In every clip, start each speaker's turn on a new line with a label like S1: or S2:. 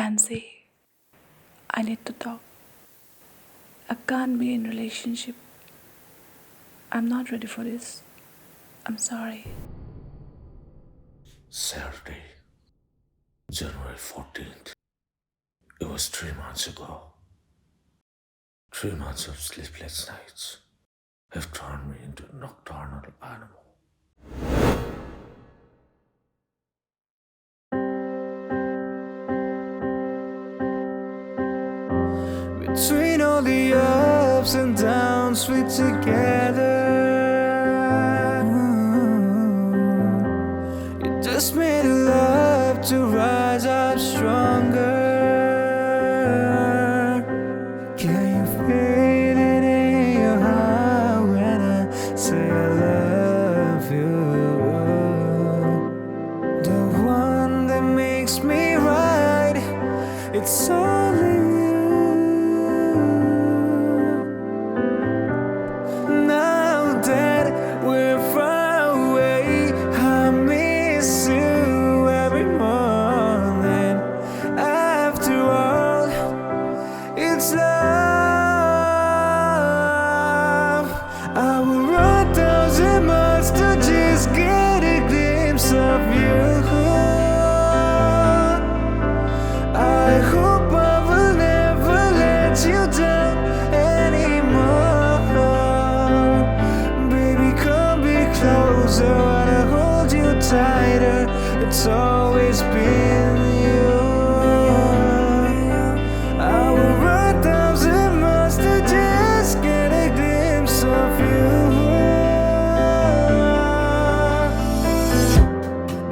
S1: ABEYANCY. I need to talk. I can't be in relationship. I'm not ready for this. I'm sorry.
S2: Saturday, January 14th. It was 3 months ago. 3 months of sleepless nights have turned me into a nocturnal animal.
S3: Between all the ups and downs we together, it just made love to rise up stronger. Can you feel it in your heart when I say I love you? The one that makes me right, it's only you. Now that we're far away, I miss you every morning. After all, it's love. I will run 1,000 miles to just get a glimpse of you. I hope I will never let you down anymore. Baby, come be closer, I wanna hold you tighter. It's always been you. I will run 1,000 miles to just get a glimpse of you.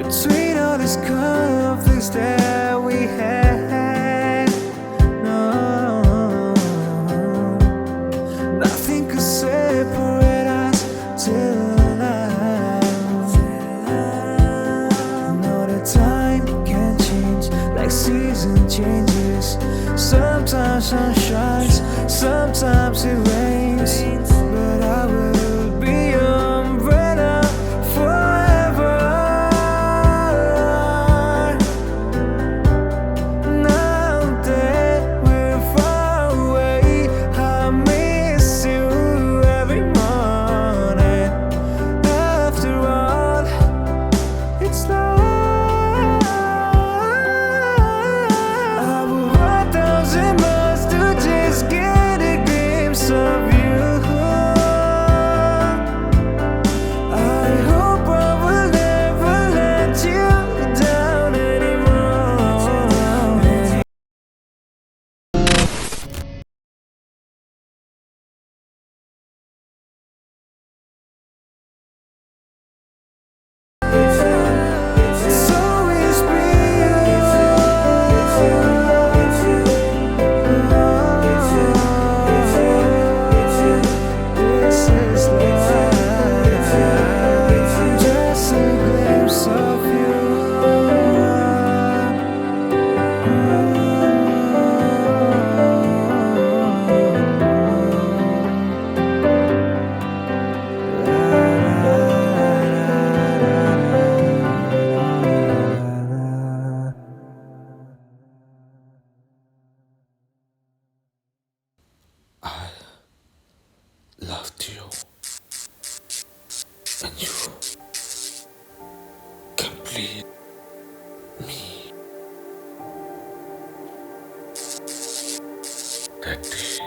S3: Between all these conflicts that we had, no, nothing could separate us till now. Know that time can change like season changes. Sometimes sun shines, sometimes it rains, but I will be your umbrella forever. Now that we're far away, I miss you every morning. After all, it's love. I will run 1,000 miles to just get a glimpse of you. I hope I will never let you down anymore. It's always been you. This is life. Just a glimpse of you.
S2: I loved you, and you complete me. That day,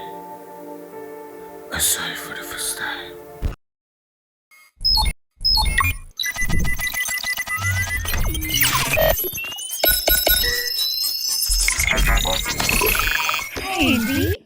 S2: I saw you for the first time.
S1: Hey, B.